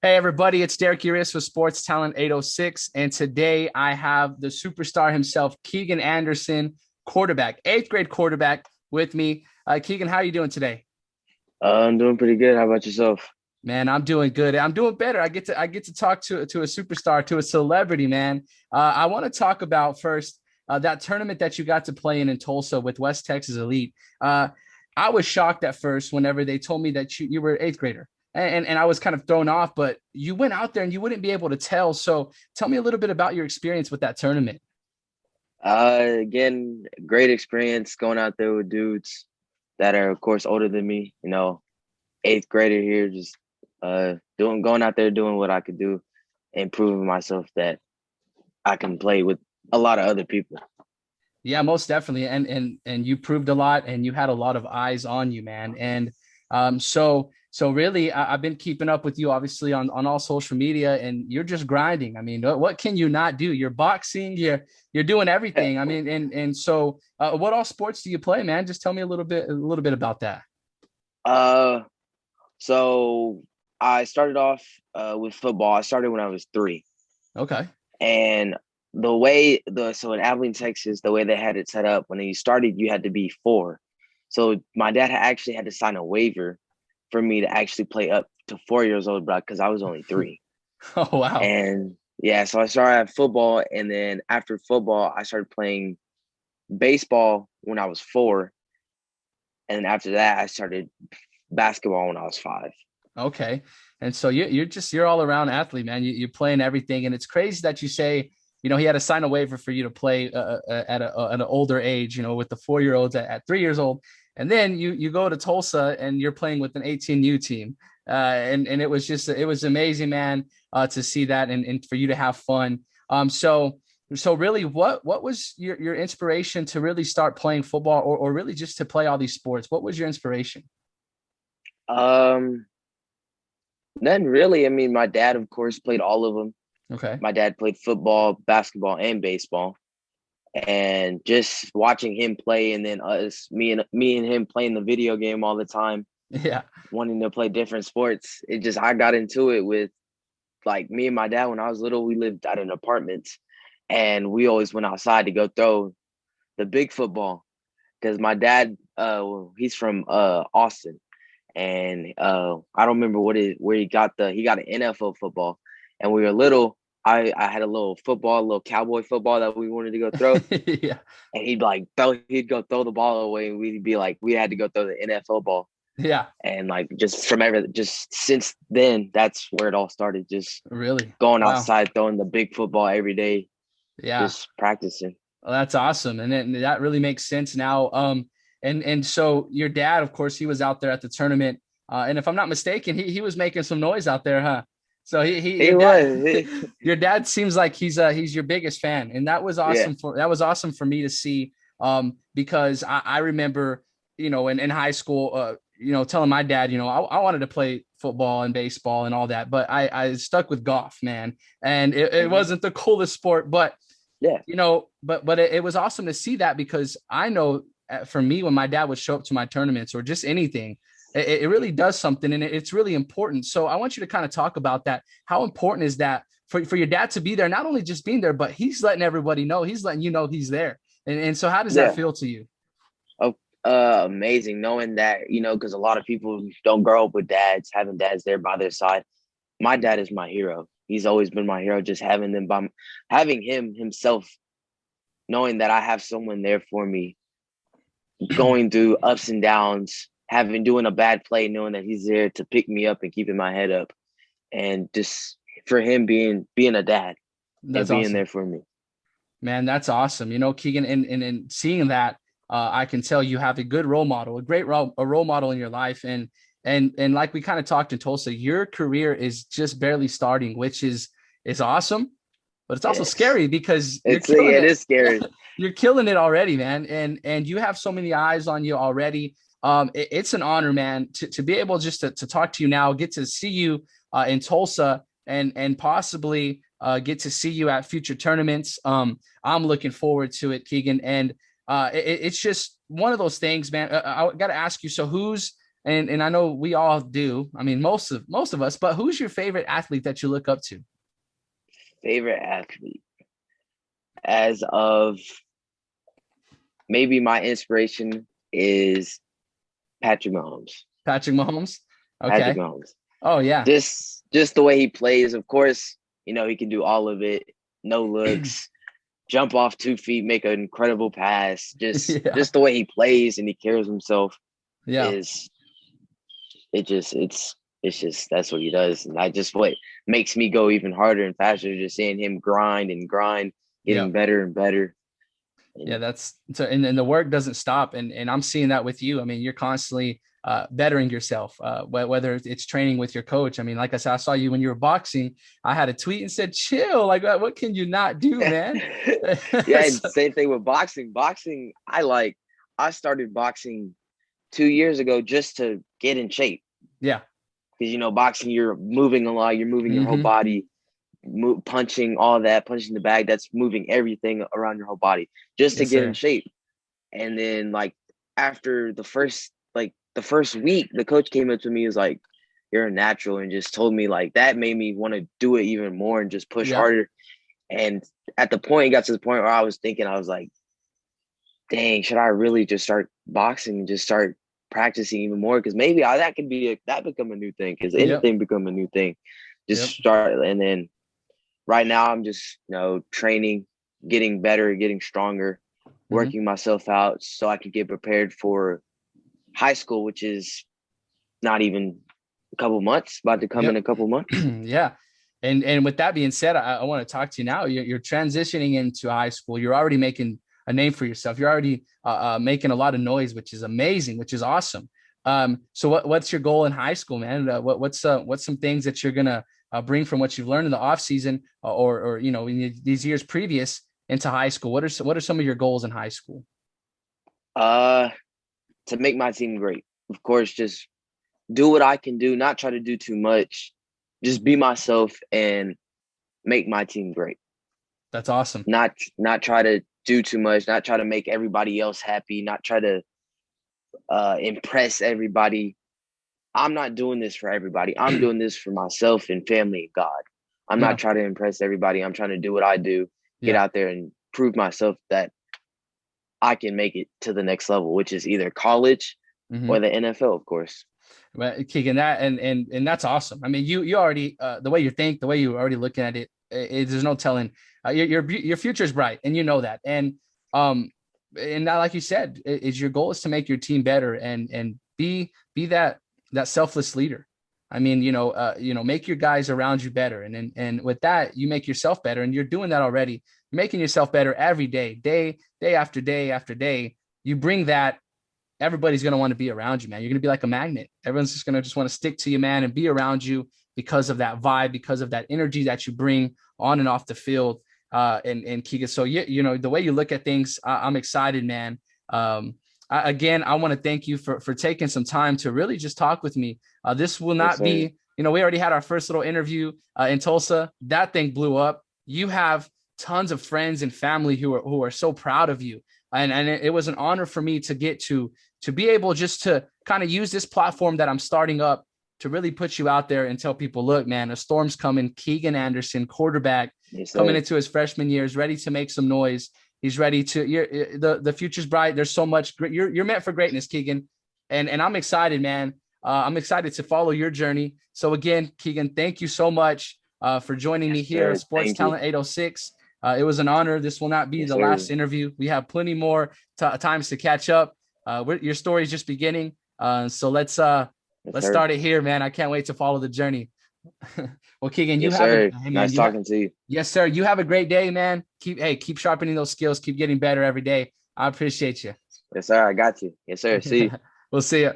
Hey everybody, it's Derek Urias with Sports Talent 806, and today I have the superstar himself, Keegan Anderson, quarterback, eighth grade quarterback, with me. Keegan, how are you doing today? I'm doing pretty good. How about yourself? Man, I'm doing good. I'm doing better. I get to talk to a superstar, to a celebrity, man. I want to talk about first that tournament that you got to play in Tulsa with West Texas Elite. Uh, I was shocked at first whenever they told me that you were eighth grader, and I was kind of thrown off. But you went out there and you wouldn't be able to tell. So tell me a little bit about your experience with that tournament. Again, great experience going out there with dudes that are, of course, older than me. Eighth grader here, just going out there doing what I could do, and proving myself that I can play with a lot of other people. Yeah, most definitely. And you proved a lot and you had a lot of eyes on you, man. And so really I've been keeping up with you obviously on all social media and you're just grinding. I mean, what can you not do? You're boxing, you're doing everything. I mean, and what all sports do you play, man? Just tell me a little bit about that. uh, so I started off with football. I started when I was 3, Okay. and so in Abilene, Texas, the way they had it set up when you started, you had to be 4. So my dad actually had to sign a waiver for me to actually play up to 4 years old, bro, because I was only 3. Oh wow. And yeah, so I started at football, and then after football, I started playing baseball when I was 4, and after that, I started basketball when I was 5. Okay. And so you're all around athlete, man. You're playing everything, and it's crazy that you say, he had to sign a waiver for you to play at an older age, with the 4 year olds at 3 years old, and then you go to Tulsa and you're playing with an 18U team, and it was amazing, man, to see that and for you to have fun. So really, what was your inspiration to really start playing football or really just to play all these sports? What was your inspiration? Um, Then really, I mean, my dad, of course, played all of them. Okay. My dad played football, basketball, and baseball. And just watching him play, and then me and him playing the video game all the time, Yeah. wanting to play different sports. It just I got into it with, like, me and my dad. When I was little, we lived at an apartment, and we always went outside to go throw the big football, because my dad, he's from Austin, and I don't remember where he got an NFL football, and we were little. I had a little football, a little cowboy football that we wanted to go throw, Yeah. and he'd go throw the ball away, and we'd be like, we had to go throw the NFL ball. Yeah. And like, just since then, that's where it all started. Just Really. going Wow. outside, throwing the big football every day, Yeah. just practicing. Well, that's awesome. And that really makes sense now. And so your dad, of course, he was out there at the tournament. And if I'm not mistaken, he was making some noise out there, huh? So he He your dad was. your dad seems like he's your biggest fan. And Yeah. that was awesome for me to see. Because I remember, in high school, telling my dad, I wanted to play football and baseball and all that, but I stuck with golf, man. And it Hmm. wasn't the coolest sport, but Yeah. but it was awesome to see that because I know for me, when my dad would show up to my tournaments or just anything, it really does something and it's really important. So I want you to kind of talk about that. How important is that for your dad to be there, not only just being there, but he's letting everybody know, he's letting you know he's there. And so how does that Yeah. feel to you? Oh, amazing knowing that, because a lot of people don't grow up with having dads there by their side. My dad is my hero. He's always been my hero. Just having him himself, knowing that I have someone there for me, going through ups and downs, doing a bad play, knowing that he's there to pick me up and keeping my head up, and just for him being a dad and That's being awesome. there for me. Man, that's awesome. Keegan, and seeing that, I can tell you have a good role model, a role model in your life. And like we kind of talked in Tulsa, your career is just barely starting, which is awesome, but it's also Yes, scary because it is scary. you're killing it already, man. And you have so many eyes on you already. It's an honor, man, to be able just to talk to you now, get to see you in Tulsa and possibly get to see you at future tournaments. I'm looking forward to it, Keegan. And it's just one of those things, man. I got to ask you. So and I know we all do. I mean, most of us. But who's your favorite athlete that you look up to? Favorite athlete as of maybe my inspiration is Patrick Mahomes. Patrick Mahomes. Patrick Okay. Mahomes. Oh yeah. Just the way he plays. Of course, you know he can do all of it. No looks, jump off 2 feet, make an incredible pass. Yeah. Just the way he plays and he carries himself Yeah. is it's just that's what he does, and I just what makes me go even harder and faster. Just seeing him grind and grind, Yeah. getting better and better. Yeah, And that's so, and the work doesn't stop, and I'm seeing that with you. I mean, you're constantly bettering yourself, whether it's training with your coach. I mean, like I said, I saw you when you were boxing. I had a tweet and said, "Chill, like what can you not do, man?" yeah, and So, same thing with boxing. Boxing, I started boxing 2 years ago just to get in shape yeah. because you know boxing you're moving a lot, you're moving your whole Hmm. body, punching all that, punching the bag. That's moving everything around your whole body just to Yes, get in sir. shape. And then like after the first week, the coach came up to me, was like, "You're a natural," and just told me like that made me want to do it even more and just push Yeah. harder. And at the point, it got to the point where I was thinking, I was like, "Dang, should I really just start boxing and just start practicing even more? Because maybe that could be that become a new thing. Because Yep. anything become a new thing. Just Yep. start, and then right now I'm just training, getting better, getting stronger, Hmm. working myself out so I can get prepared for high school, which is not even a couple months, about to come in Yep. a couple months. Yeah. And with that being said, I want to talk to you now. You're transitioning into high school. You're already making a name for yourself. You're already making a lot of noise, which is amazing, which is awesome. So what's your goal in high school, man? What's some things that you're gonna bring from what you've learned in the off season, or in these years previous into high school? What are some of your goals in high school? Uh, to make my team great, of course, just do what I can do, not try to do too much, just be myself and make my team great. That's awesome. Not try to do too much, not try to make everybody else happy, not try to impress everybody. I'm not doing this for everybody. I'm doing this for myself and family and God. I'm not Yeah. trying to impress everybody. I'm trying to do what I do, get Yeah. out there and prove myself that I can make it to the next level, which is either college Hmm. or the NFL, of course. But Keegan, that and that's awesome. I mean, you already the way you think, the way you're already looking at it, there's no telling. Your future is bright, and you know that. Um, and now, like you said, is your goal is to make your team better and be that selfless leader. I mean, make your guys around you better, and with that, you make yourself better, and you're doing that already. You're making yourself better every day, day after day after day. You bring that, everybody's going to want to be around you, man. You're going to be like a magnet. Everyone's just going to just want to stick to you, man, and be around you because of that vibe, because of that energy that you bring on and off the field. And Keegan, so the way you look at things, I'm excited, man. Again, I want to thank you for taking some time to really just talk with me. This will Yes, not sir. be, we already had our first little interview in Tulsa. That thing blew up. You have tons of friends and family who are so proud of you, and it was an honor for me to get to be able just to kind of use this platform that I'm starting up to really put you out there and tell people, look, man, a storm's coming. Keegan Anderson, quarterback, Yes, coming sir. into his freshman year, is ready to make some noise. He's ready to. The future's bright. There's so much. You're meant for greatness, Keegan, and I'm excited, man. I'm excited to follow your journey. So again, Keegan, thank you so much for joining me Yes, here at sir. Sports Thank you. Talent 806. It was an honor. This will not be Yes, the sir. last interview. We have plenty more times to catch up. Your story is just beginning. So Yes, let's sir. start it here, man. I can't wait to follow the journey. Well, Keegan, you Yes, have a sir. hey man, Nice talking to you. yes, sir. You have a great day, man. Keep sharpening those skills. Keep getting better every day. I appreciate you. Yes, sir. I got you. Yes, sir. See you. We'll see you.